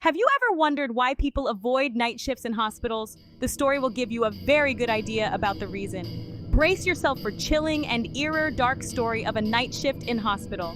Have you ever wondered why people avoid night shifts in hospitals? The story will give you a very good idea about the reason. Brace yourself for chilling and eerie dark story of a night shift in hospital.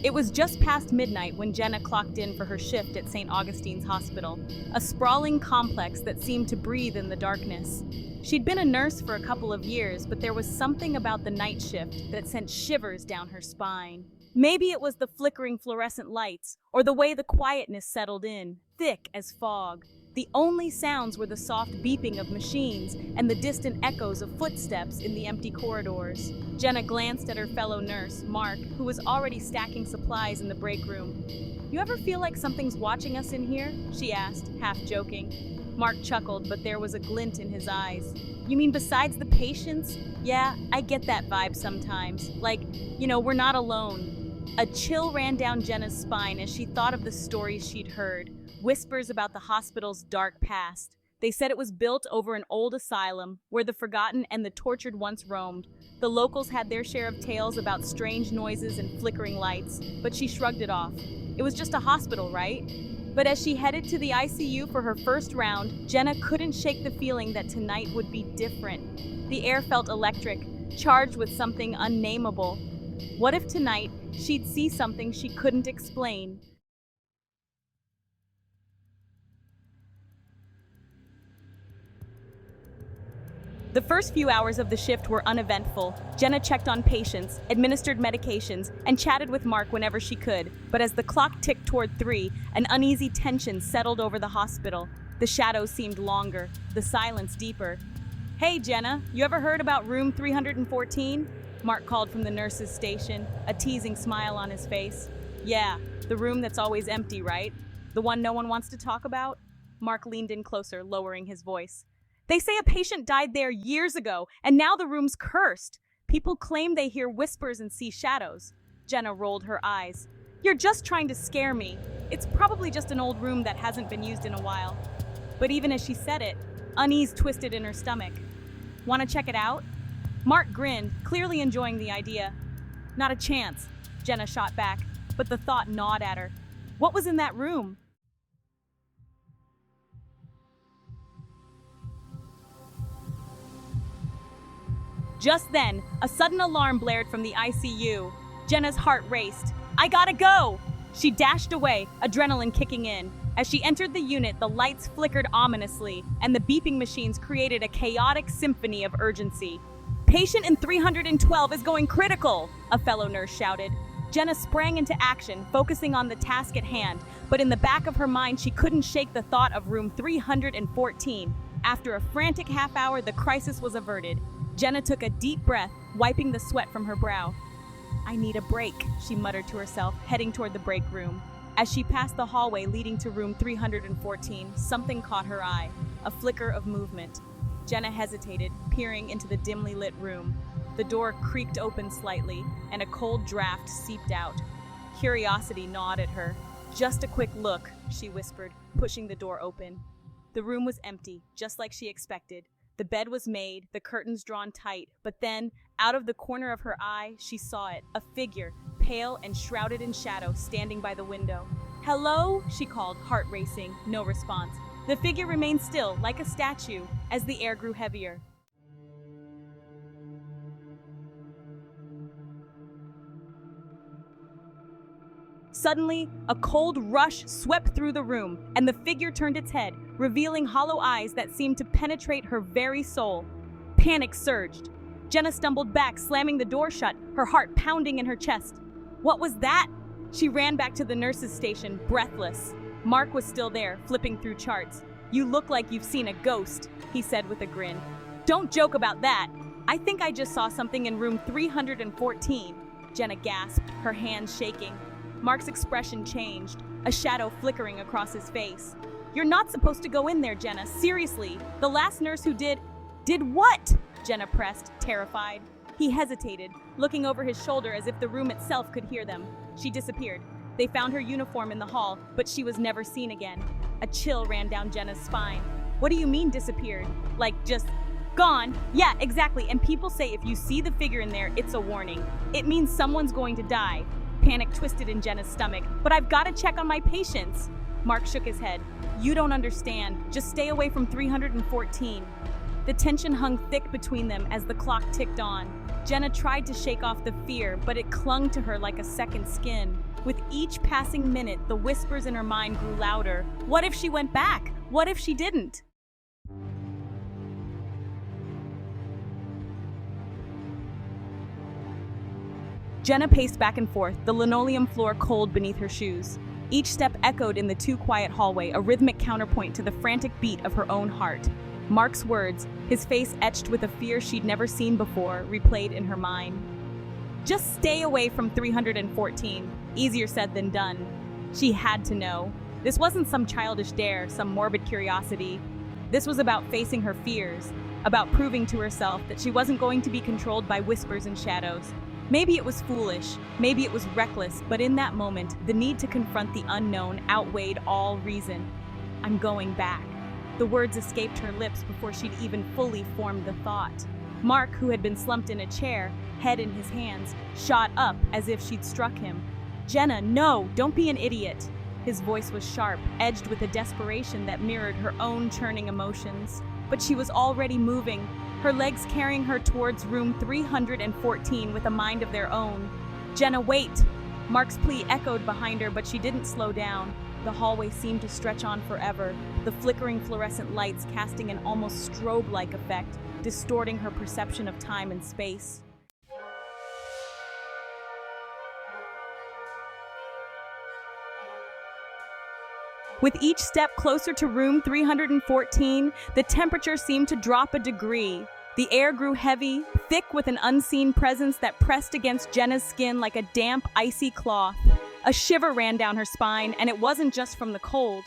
It was just past midnight when Jenna clocked in for her shift at St. Augustine's Hospital, a sprawling complex that seemed to breathe in the darkness. She'd been a nurse for a couple of years, but there was something about the night shift that sent shivers down her spine. Maybe it was the flickering fluorescent lights, or the way the quietness settled in, thick as fog. The only sounds were the soft beeping of machines and the distant echoes of footsteps in the empty corridors. Jenna glanced at her fellow nurse, Mark, who was already stacking supplies in the break room. "You ever feel like something's watching us in here?" she asked, half joking. Mark chuckled, but there was a glint in his eyes. "You mean besides the patients? Yeah, I get that vibe sometimes. Like, we're not alone." A chill ran down Jenna's spine as she thought of the stories she'd heard. Whispers about the hospital's dark past. They said it was built over an old asylum where the forgotten and the tortured once roamed. The locals had their share of tales about strange noises and flickering lights, but she shrugged it off. It was just a hospital, right? But as she headed to the ICU for her first round, Jenna couldn't shake the feeling that tonight would be different. The air felt electric, charged with something unnameable. What if tonight she'd see something she couldn't explain? The first few hours of the shift were uneventful. Jenna checked on patients, administered medications, and chatted with Mark whenever she could. But as the clock ticked toward 3, an uneasy tension settled over the hospital. The shadows seemed longer, the silence deeper. "Hey, Jenna, you ever heard about room 314? Mark called from the nurse's station, a teasing smile on his face. "Yeah, the room that's always empty, right? The one no one wants to talk about?" Mark leaned in closer, lowering his voice. "They say a patient died there years ago, and now the room's cursed. People claim they hear whispers and see shadows." Jenna rolled her eyes. "You're just trying to scare me. It's probably just an old room that hasn't been used in a while." But even as she said it, unease twisted in her stomach. "Want to check it out?" Mark grinned, clearly enjoying the idea. "Not a chance," Jenna shot back, but the thought gnawed at her. What was in that room? Just then, a sudden alarm blared from the ICU. Jenna's heart raced. "I gotta go!" She dashed away, adrenaline kicking in. As she entered the unit, the lights flickered ominously, and the beeping machines created a chaotic symphony of urgency. "Patient in 312 is going critical!" a fellow nurse shouted. Jenna sprang into action, focusing on the task at hand, but in the back of her mind, she couldn't shake the thought of room 314. After a frantic half hour, the crisis was averted. Jenna took a deep breath, wiping the sweat from her brow. "I need a break," she muttered to herself, heading toward the break room. As she passed the hallway leading to room 314, something caught her eye, a flicker of movement. Jenna hesitated, peering into the dimly lit room. The door creaked open slightly, and a cold draft seeped out. Curiosity gnawed at her. "Just a quick look," she whispered, pushing the door open. The room was empty, just like she expected. The bed was made, the curtains drawn tight, but then, out of the corner of her eye, she saw it, a figure, pale and shrouded in shadow, standing by the window. "Hello?" she called, heart racing, no response. The figure remained still, like a statue, as the air grew heavier. Suddenly, a cold rush swept through the room, and the figure turned its head, revealing hollow eyes that seemed to penetrate her very soul. Panic surged. Jenna stumbled back, slamming the door shut, her heart pounding in her chest. What was that? She ran back to the nurse's station, breathless. Mark was still there, flipping through charts. "You look like you've seen a ghost," he said with a grin. "Don't joke about that. I think I just saw something in room 314. Jenna gasped, her hands shaking. Mark's expression changed, a shadow flickering across his face. "You're not supposed to go in there, Jenna. Seriously. The last nurse who did what?" Jenna pressed, terrified. He hesitated, looking over his shoulder as if the room itself could hear them. She disappeared. They found her uniform in the hall, but she was never seen again. A chill ran down Jenna's spine. "What do you mean disappeared? Like, just Gone. Yeah, exactly. And people say if you see the figure in there, it's a warning. It means someone's going to die. Panic twisted in Jenna's stomach. But I've got to check on my patients. Mark shook his head. You don't understand. Just stay away from 314. The tension hung thick between them as the clock ticked on. Jenna tried to shake off the fear, but it clung to her like a second skin. With each passing minute, the whispers in her mind grew louder. What if she went back? What if she didn't? Jenna paced back and forth, the linoleum floor cold beneath her shoes. Each step echoed in the too quiet hallway, a rhythmic counterpoint to the frantic beat of her own heart. Mark's words, his face etched with a fear she'd never seen before, replayed in her mind. Just stay away from 314. Easier said than done. She had to know. This wasn't some childish dare, some morbid curiosity. This was about facing her fears, about proving to herself that she wasn't going to be controlled by whispers and shadows. Maybe it was foolish, maybe it was reckless, but in that moment, the need to confront the unknown outweighed all reason. I'm going back. The words escaped her lips before she'd even fully formed the thought. Mark, who had been slumped in a chair, head in his hands, shot up as if she'd struck him. Jenna, no, don't be an idiot. His voice was sharp, edged with a desperation that mirrored her own churning emotions. But she was already moving, her legs carrying her towards room 314 with a mind of their own. Jenna, wait! Mark's plea echoed behind her, but she didn't slow down. The hallway seemed to stretch on forever, the flickering fluorescent lights casting an almost strobe-like effect, distorting her perception of time and space. With each step closer to room 314, the temperature seemed to drop a degree. The air grew heavy, thick with an unseen presence that pressed against Jenna's skin like a damp, icy cloth. A shiver ran down her spine, and it wasn't just from the cold.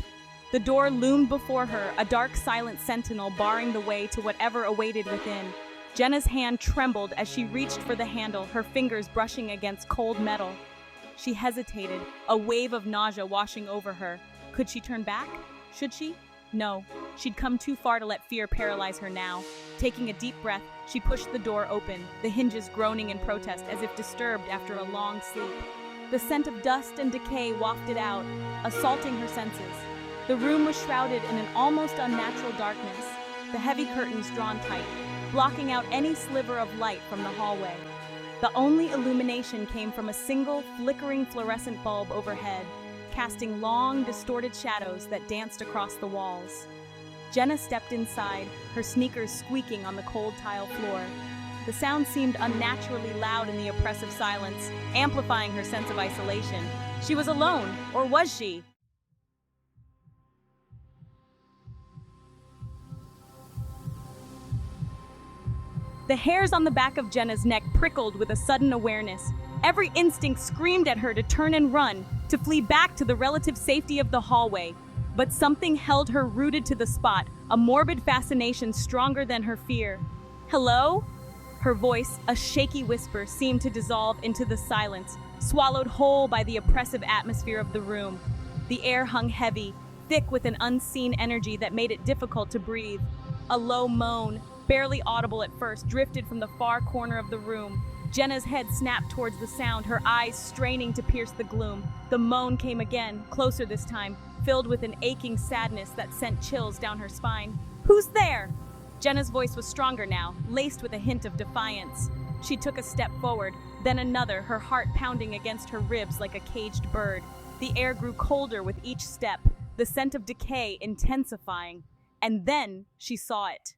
The door loomed before her, a dark, silent sentinel barring the way to whatever awaited within. Jenna's hand trembled as she reached for the handle, her fingers brushing against cold metal. She hesitated, a wave of nausea washing over her. Could she turn back? Should she? No. She'd come too far to let fear paralyze her now. Taking a deep breath, she pushed the door open, the hinges groaning in protest as if disturbed after a long sleep. The scent of dust and decay wafted out, assaulting her senses. The room was shrouded in an almost unnatural darkness, the heavy curtains drawn tight, blocking out any sliver of light from the hallway. The only illumination came from a single, flickering fluorescent bulb overhead, casting long, distorted shadows that danced across the walls. Jenna stepped inside, her sneakers squeaking on the cold tile floor. The sound seemed unnaturally loud in the oppressive silence, amplifying her sense of isolation. She was alone, or was she? The hairs on the back of Jenna's neck prickled with a sudden awareness. Every instinct screamed at her to turn and run, to flee back to the relative safety of the hallway. But something held her rooted to the spot, a morbid fascination stronger than her fear. Hello? Her voice, a shaky whisper, seemed to dissolve into the silence, swallowed whole by the oppressive atmosphere of the room. The air hung heavy, thick with an unseen energy that made it difficult to breathe. A low moan, barely audible at first, drifted from the far corner of the room. Jenna's head snapped towards the sound, her eyes straining to pierce the gloom. The moan came again, closer this time, filled with an aching sadness that sent chills down her spine. Who's there? Jenna's voice was stronger now, laced with a hint of defiance. She took a step forward, then another, her heart pounding against her ribs like a caged bird. The air grew colder with each step, the scent of decay intensifying. And then she saw it.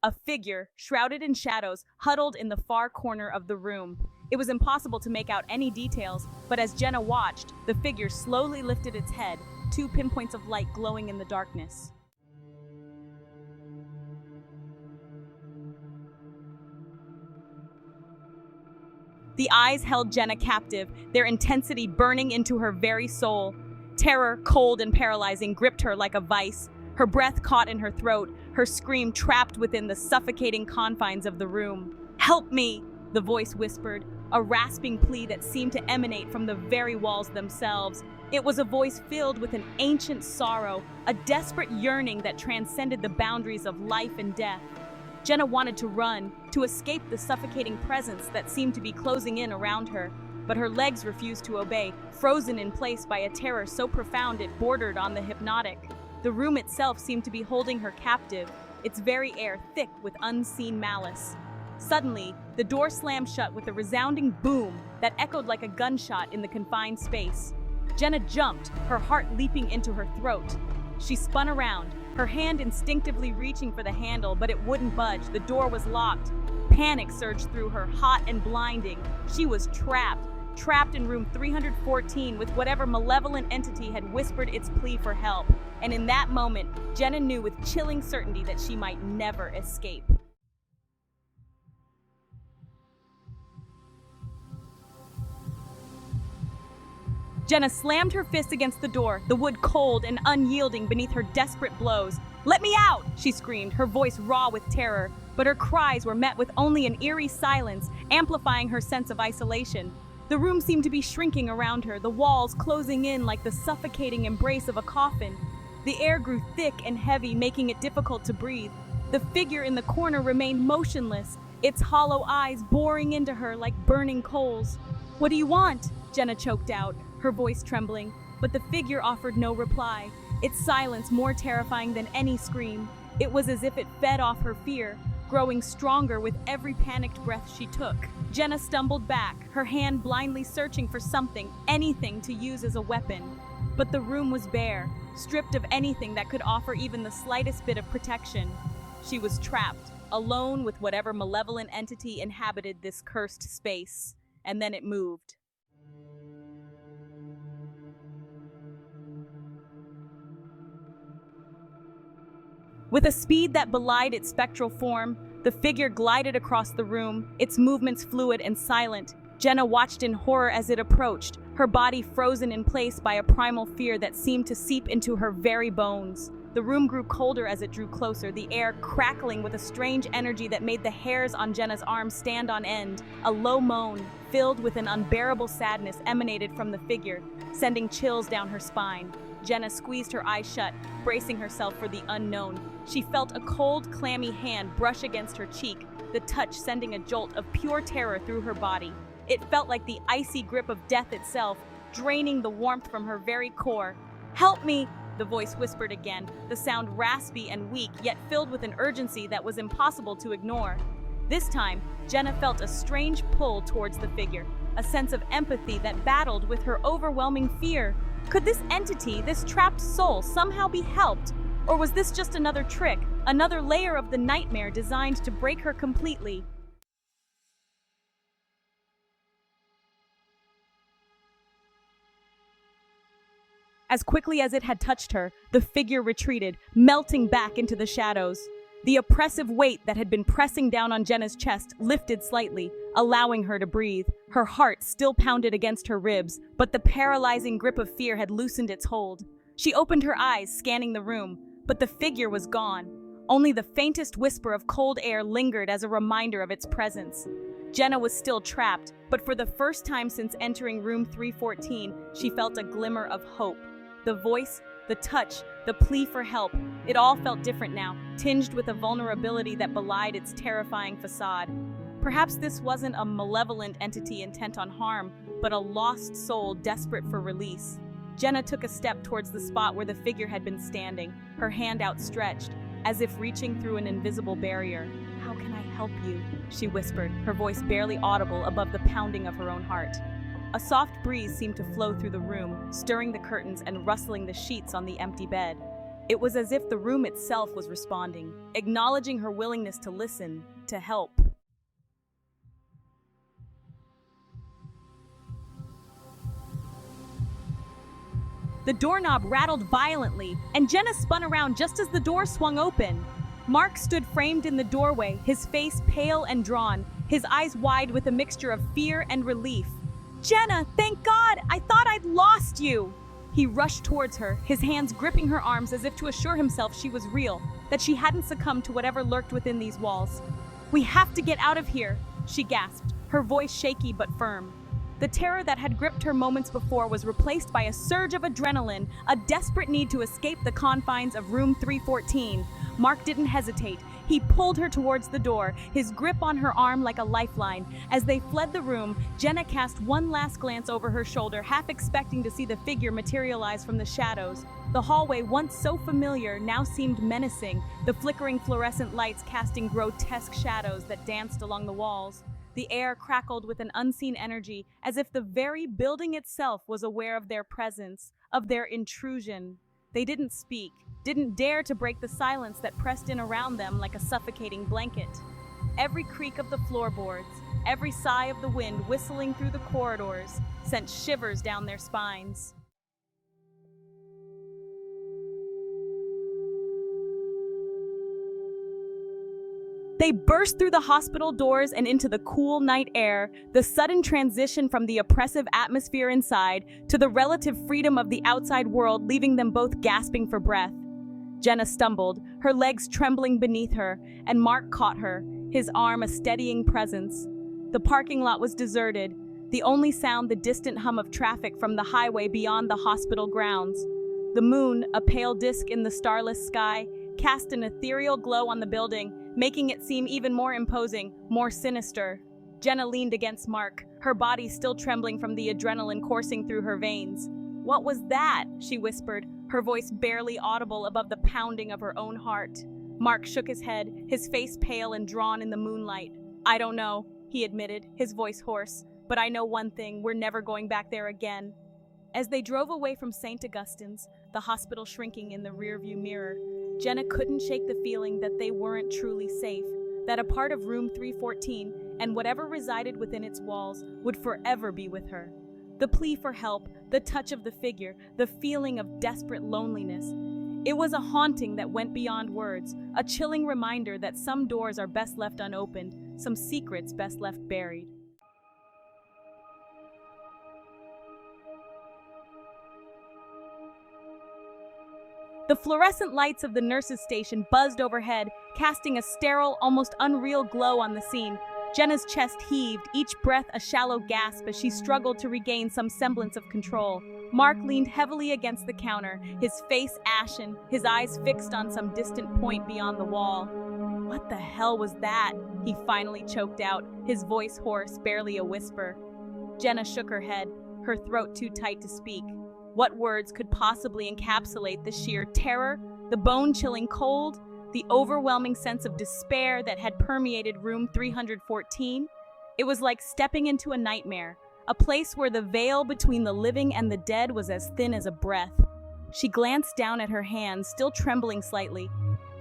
A figure, shrouded in shadows, huddled in the far corner of the room. It was impossible to make out any details, but as Jenna watched, the figure slowly lifted its head, two pinpoints of light glowing in the darkness. The eyes held Jenna captive, their intensity burning into her very soul. Terror, cold and paralyzing, gripped her like a vice. Her breath caught in her throat, her scream trapped within the suffocating confines of the room. "Help me!" the voice whispered, a rasping plea that seemed to emanate from the very walls themselves. It was a voice filled with an ancient sorrow, a desperate yearning that transcended the boundaries of life and death. Jenna wanted to run, to escape the suffocating presence that seemed to be closing in around her. But her legs refused to obey, frozen in place by a terror so profound it bordered on the hypnotic. The room itself seemed to be holding her captive, its very air thick with unseen malice. Suddenly, the door slammed shut with a resounding boom that echoed like a gunshot in the confined space. Jenna jumped, her heart leaping into her throat. She spun around, her hand instinctively reaching for the handle, but it wouldn't budge. The door was locked. Panic surged through her, hot and blinding. She was trapped in room 314 with whatever malevolent entity had whispered its plea for help. And in that moment, Jenna knew with chilling certainty that she might never escape. Jenna slammed her fist against the door, the wood cold and unyielding beneath her desperate blows. "Let me out!" she screamed, her voice raw with terror. But her cries were met with only an eerie silence, amplifying her sense of isolation. The room seemed to be shrinking around her, the walls closing in like the suffocating embrace of a coffin. The air grew thick and heavy, making it difficult to breathe. The figure in the corner remained motionless, its hollow eyes boring into her like burning coals. "What do you want?" Jenna choked out, her voice trembling, but the figure offered no reply, its silence more terrifying than any scream. It was as if it fed off her fear, growing stronger with every panicked breath she took. Jenna stumbled back, her hand blindly searching for something, anything to use as a weapon. But the room was bare, stripped of anything that could offer even the slightest bit of protection. She was trapped, alone with whatever malevolent entity inhabited this cursed space. And then it moved. With a speed that belied its spectral form, the figure glided across the room, its movements fluid and silent. Jenna watched in horror as it approached, her body frozen in place by a primal fear that seemed to seep into her very bones. The room grew colder as it drew closer, the air crackling with a strange energy that made the hairs on Jenna's arms stand on end. A low moan, filled with an unbearable sadness, emanated from the figure, sending chills down her spine. Jenna squeezed her eyes shut, bracing herself for the unknown. She felt a cold, clammy hand brush against her cheek, the touch sending a jolt of pure terror through her body. It felt like the icy grip of death itself, draining the warmth from her very core. "Help me!" the voice whispered again, the sound raspy and weak, yet filled with an urgency that was impossible to ignore. This time, Jenna felt a strange pull towards the figure, a sense of empathy that battled with her overwhelming fear. Could this entity, this trapped soul, somehow be helped? Or was this just another trick, another layer of the nightmare designed to break her completely? As quickly as it had touched her, the figure retreated, melting back into the shadows. The oppressive weight that had been pressing down on Jenna's chest lifted slightly, allowing her to breathe. Her heart still pounded against her ribs, but the paralyzing grip of fear had loosened its hold. She opened her eyes, scanning the room, but the figure was gone. Only the faintest whisper of cold air lingered as a reminder of its presence. Jenna was still trapped, but for the first time since entering room 314, she felt a glimmer of hope. The voice, the touch, the plea for help, it all felt different now, tinged with a vulnerability that belied its terrifying facade. Perhaps this wasn't a malevolent entity intent on harm, but a lost soul desperate for release. Jenna took a step towards the spot where the figure had been standing, her hand outstretched, as if reaching through an invisible barrier. "How can I help you?" she whispered, her voice barely audible above the pounding of her own heart. A soft breeze seemed to flow through the room, stirring the curtains and rustling the sheets on the empty bed. It was as if the room itself was responding, acknowledging her willingness to listen, to help. The doorknob rattled violently, and Jenna spun around just as the door swung open. Mark stood framed in the doorway, his face pale and drawn, his eyes wide with a mixture of fear and relief. "Jenna, thank God! I thought I'd lost you!" He rushed towards her, his hands gripping her arms as if to assure himself she was real, that she hadn't succumbed to whatever lurked within these walls. "We have to get out of here," she gasped, her voice shaky but firm. The terror that had gripped her moments before was replaced by a surge of adrenaline, a desperate need to escape the confines of room 314. Mark didn't hesitate. He pulled her towards the door, his grip on her arm like a lifeline. As they fled the room, Jenna cast one last glance over her shoulder, half expecting to see the figure materialize from the shadows. The hallway, once so familiar, now seemed menacing, the flickering fluorescent lights casting grotesque shadows that danced along the walls. The air crackled with an unseen energy, as if the very building itself was aware of their presence, of their intrusion. They didn't speak, didn't dare to break the silence that pressed in around them like a suffocating blanket. Every creak of the floorboards, every sigh of the wind whistling through the corridors sent shivers down their spines. They burst through the hospital doors and into the cool night air, the sudden transition from the oppressive atmosphere inside to the relative freedom of the outside world, leaving them both gasping for breath. Jenna stumbled, her legs trembling beneath her, and Mark caught her, his arm a steadying presence. The parking lot was deserted, the only sound the distant hum of traffic from the highway beyond the hospital grounds. The moon, a pale disk in the starless sky, cast an ethereal glow on the building, making it seem even more imposing, more sinister. Jenna leaned against Mark, her body still trembling from the adrenaline coursing through her veins. "What was that?" she whispered, her voice barely audible above the pounding of her own heart. Mark shook his head, his face pale and drawn in the moonlight. "I don't know," he admitted, his voice hoarse, "but I know one thing, we're never going back there again." As they drove away from St. Augustine's, the hospital shrinking in the rearview mirror, Jenna couldn't shake the feeling that they weren't truly safe, that a part of room 314 and whatever resided within its walls would forever be with her. The plea for help, the touch of the figure, the feeling of desperate loneliness. It was a haunting that went beyond words, a chilling reminder that some doors are best left unopened, some secrets best left buried. The fluorescent lights of the nurses' station buzzed overhead, casting a sterile, almost unreal glow on the scene. Jenna's chest heaved, each breath a shallow gasp as she struggled to regain some semblance of control. Mark leaned heavily against the counter, his face ashen, his eyes fixed on some distant point beyond the wall. "What the hell was that?" he finally choked out, his voice hoarse, barely a whisper. Jenna shook her head, her throat too tight to speak. What words could possibly encapsulate the sheer terror, the bone-chilling cold, the overwhelming sense of despair that had permeated room 314? It was like stepping into a nightmare, a place where the veil between the living and the dead was as thin as a breath. She glanced down at her hands, still trembling slightly,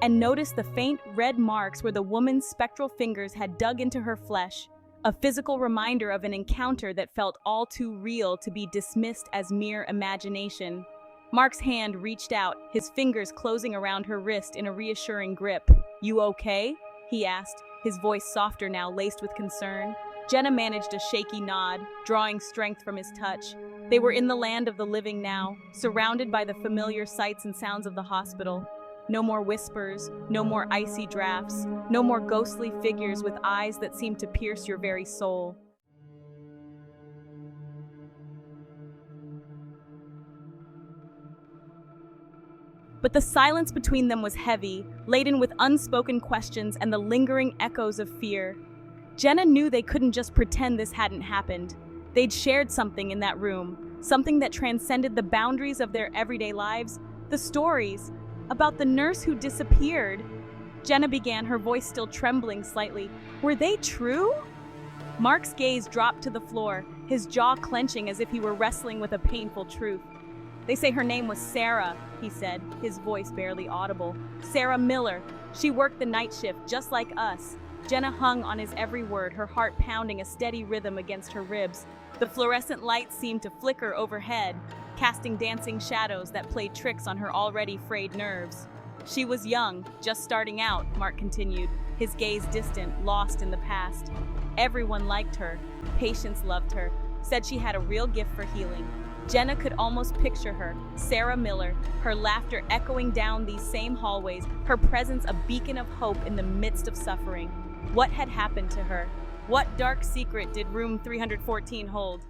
and noticed the faint red marks where the woman's spectral fingers had dug into her flesh. A physical reminder of an encounter that felt all too real to be dismissed as mere imagination. Mark's hand reached out, his fingers closing around her wrist in a reassuring grip. "You okay?" he asked, his voice softer now, laced with concern. Jenna managed a shaky nod, drawing strength from his touch. They were in the land of the living now, surrounded by the familiar sights and sounds of the hospital. No more whispers, no more icy drafts, no more ghostly figures with eyes that seemed to pierce your very soul. But the silence between them was heavy, laden with unspoken questions and the lingering echoes of fear. Jenna knew they couldn't just pretend this hadn't happened. They'd shared something in that room, something that transcended the boundaries of their everyday lives, the stories about the nurse who disappeared. Jenna began, her voice still trembling slightly. Were they true? Mark's gaze dropped to the floor, his jaw clenching as if he were wrestling with a painful truth. "They say her name was Sarah," he said, his voice barely audible. "Sarah Miller. She worked the night shift, just like us." Jenna hung on his every word, her heart pounding a steady rhythm against her ribs. The fluorescent lights seemed to flicker overhead, casting dancing shadows that played tricks on her already frayed nerves. "She was young, just starting out," Mark continued, his gaze distant, lost in the past. "Everyone liked her. Patients loved her, said she had a real gift for healing." Jenna could almost picture her, Sarah Miller, her laughter echoing down these same hallways, her presence a beacon of hope in the midst of suffering. What had happened to her? What dark secret did room 314 hold?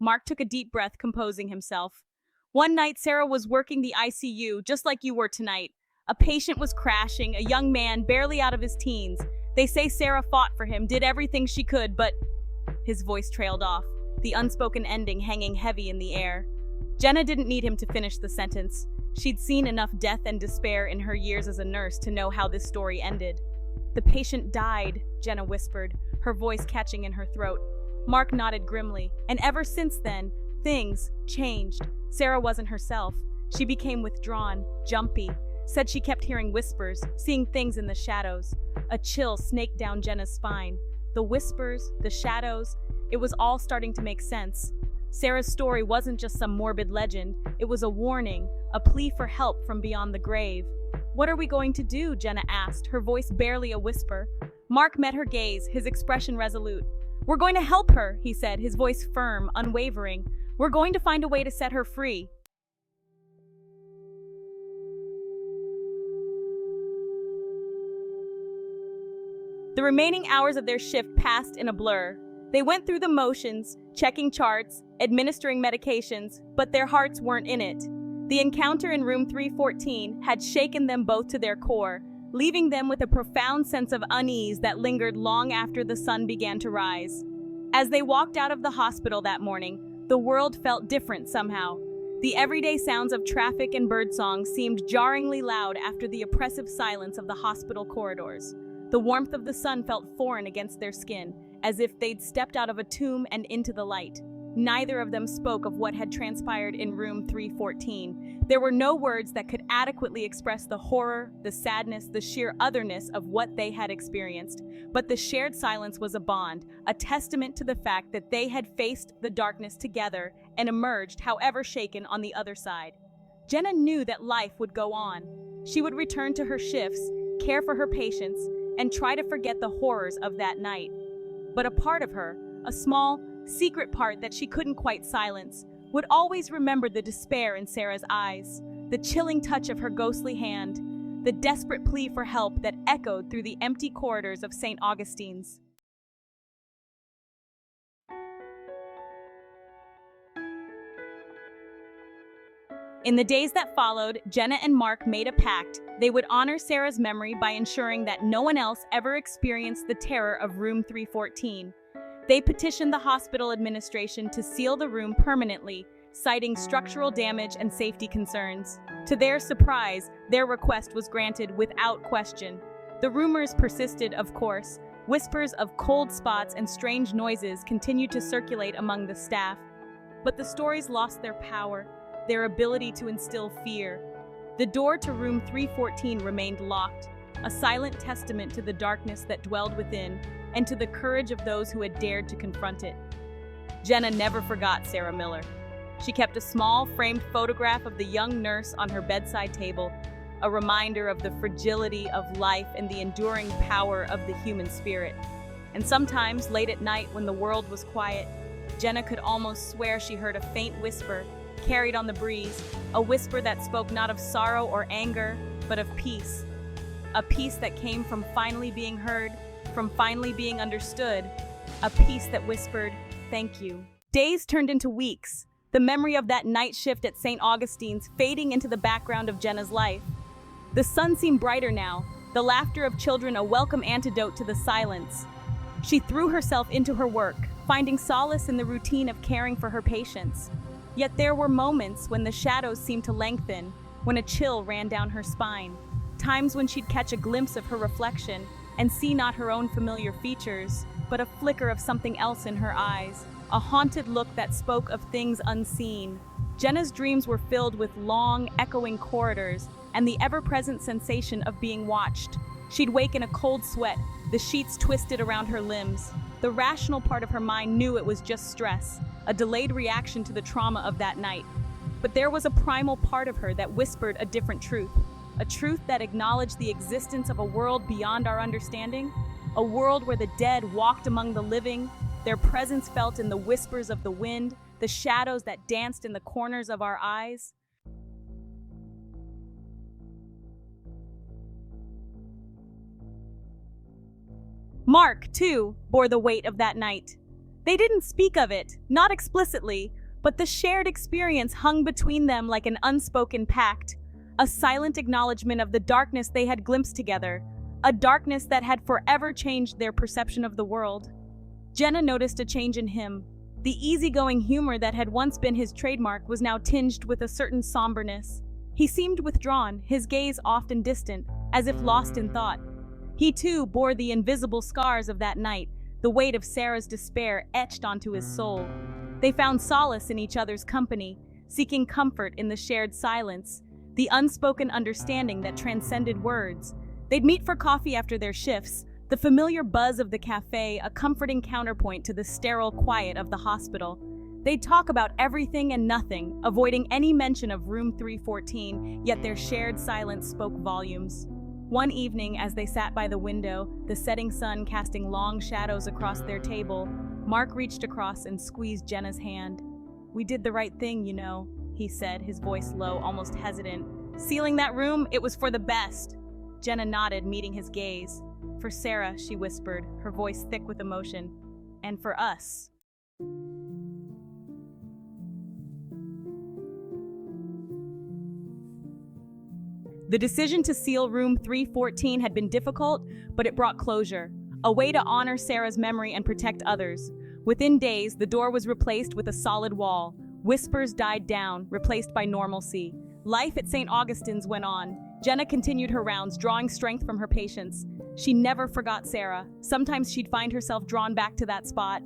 Mark took a deep breath, composing himself. One night, Sarah was working the ICU, just like you were tonight. A patient was crashing, a young man barely out of his teens. They say Sarah fought for him, did everything she could, but... His voice trailed off, the unspoken ending hanging heavy in the air. Jenna didn't need him to finish the sentence. She'd seen enough death and despair in her years as a nurse to know how this story ended. The patient died, Jenna whispered, her voice catching in her throat. Mark nodded grimly, and ever since then, things changed. Sarah wasn't herself. She became withdrawn, jumpy, said she kept hearing whispers, seeing things in the shadows. A chill snaked down Jenna's spine. The whispers, the shadows, it was all starting to make sense. Sarah's story wasn't just some morbid legend, it was a warning, a plea for help from beyond the grave. What are we going to do? Jenna asked, her voice barely a whisper. Mark met her gaze, his expression resolute. We're going to help her, he said, his voice firm, unwavering. We're going to find a way to set her free. The remaining hours of their shift passed in a blur. They went through the motions, checking charts, administering medications, but their hearts weren't in it. The encounter in room 314 had shaken them both to their core, leaving them with a profound sense of unease that lingered long after the sun began to rise. As they walked out of the hospital that morning, the world felt different somehow. The everyday sounds of traffic and birdsong seemed jarringly loud after the oppressive silence of the hospital corridors. The warmth of the sun felt foreign against their skin, as if they'd stepped out of a tomb and into the light. Neither of them spoke of what had transpired in room 314. There were no words that could adequately express the horror, the sadness, the sheer otherness of what they had experienced. But the shared silence was a bond, a testament to the fact that they had faced the darkness together and emerged, however shaken, on the other side. Jenna knew that life would go on. She would return to her shifts, care for her patients, and try to forget the horrors of that night. But a part of her, a small, secret part that she couldn't quite silence, would always remember the despair in Sarah's eyes, the chilling touch of her ghostly hand, the desperate plea for help that echoed through the empty corridors of St. Augustine's. In the days that followed, Jenna and Mark made a pact. They would honor Sarah's memory by ensuring that no one else ever experienced the terror of room 314. They petitioned the hospital administration to seal the room permanently, citing structural damage and safety concerns. To their surprise, their request was granted without question. The rumors persisted, of course. Whispers of cold spots and strange noises continued to circulate among the staff. But the stories lost their power, their ability to instill fear. The door to room 314 remained locked, a silent testament to the darkness that dwelled within and to the courage of those who had dared to confront it. Jenna never forgot Sarah Miller. She kept a small, framed photograph of the young nurse on her bedside table, a reminder of the fragility of life and the enduring power of the human spirit. And sometimes, late at night when the world was quiet, Jenna could almost swear she heard a faint whisper carried on the breeze, a whisper that spoke not of sorrow or anger, but of peace. A peace that came from finally being heard, from finally being understood, a peace that whispered, "Thank you." Days turned into weeks, the memory of that night shift at St. Augustine's fading into the background of Jenna's life. The sun seemed brighter now, the laughter of children a welcome antidote to the silence. She threw herself into her work, finding solace in the routine of caring for her patients. Yet there were moments when the shadows seemed to lengthen, when a chill ran down her spine. Times when she'd catch a glimpse of her reflection and see not her own familiar features, but a flicker of something else in her eyes, a haunted look that spoke of things unseen. Jenna's dreams were filled with long, echoing corridors and the ever-present sensation of being watched. She'd wake in a cold sweat, the sheets twisted around her limbs. The rational part of her mind knew it was just stress, a delayed reaction to the trauma of that night. But there was a primal part of her that whispered a different truth, a truth that acknowledged the existence of a world beyond our understanding, a world where the dead walked among the living, their presence felt in the whispers of the wind, the shadows that danced in the corners of our eyes. Mark, too, bore the weight of that night. They didn't speak of it, not explicitly, but the shared experience hung between them like an unspoken pact, a silent acknowledgement of the darkness they had glimpsed together, a darkness that had forever changed their perception of the world. Jenna noticed a change in him. The easygoing humor that had once been his trademark was now tinged with a certain somberness. He seemed withdrawn, his gaze often distant, as if lost in thought. He too bore the invisible scars of that night, the weight of Sarah's despair etched onto his soul. They found solace in each other's company, seeking comfort in the shared silence, the unspoken understanding that transcended words. They'd meet for coffee after their shifts, the familiar buzz of the cafe a comforting counterpoint to the sterile quiet of the hospital. They'd talk about everything and nothing, avoiding any mention of room 314, yet their shared silence spoke volumes. One evening, as they sat by the window, the setting sun casting long shadows across their table, Mark reached across and squeezed Jenna's hand. "We did the right thing, you know," he said, his voice low, almost hesitant. "Sealing that room, it was for the best." Jenna nodded, meeting his gaze. "For Sarah," she whispered, her voice thick with emotion. "And for us." The decision to seal room 314 had been difficult, but it brought closure, a way to honor Sarah's memory and protect others. Within days, the door was replaced with a solid wall. Whispers died down, replaced by normalcy. Life at St. Augustine's went on. Jenna continued her rounds, drawing strength from her patients. She never forgot Sarah. Sometimes she'd find herself drawn back to that spot.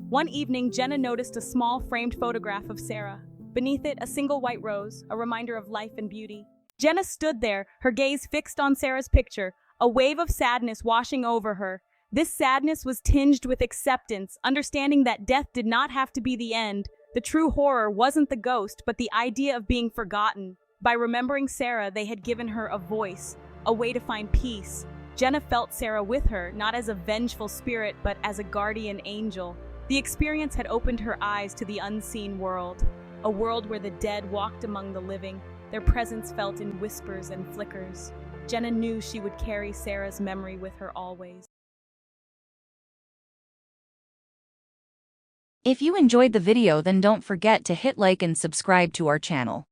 One evening, Jenna noticed a small framed photograph of Sarah. Beneath it, a single white rose, a reminder of life and beauty. Jenna stood there, her gaze fixed on Sarah's picture, a wave of sadness washing over her. This sadness was tinged with acceptance, understanding that death did not have to be the end. The true horror wasn't the ghost, but the idea of being forgotten. By remembering Sarah, they had given her a voice, a way to find peace. Jenna felt Sarah with her, not as a vengeful spirit, but as a guardian angel. The experience had opened her eyes to the unseen world, a world where the dead walked among the living, their presence felt in whispers and flickers. Jenna knew she would carry Sarah's memory with her always. If you enjoyed the video, then don't forget to hit like and subscribe to our channel.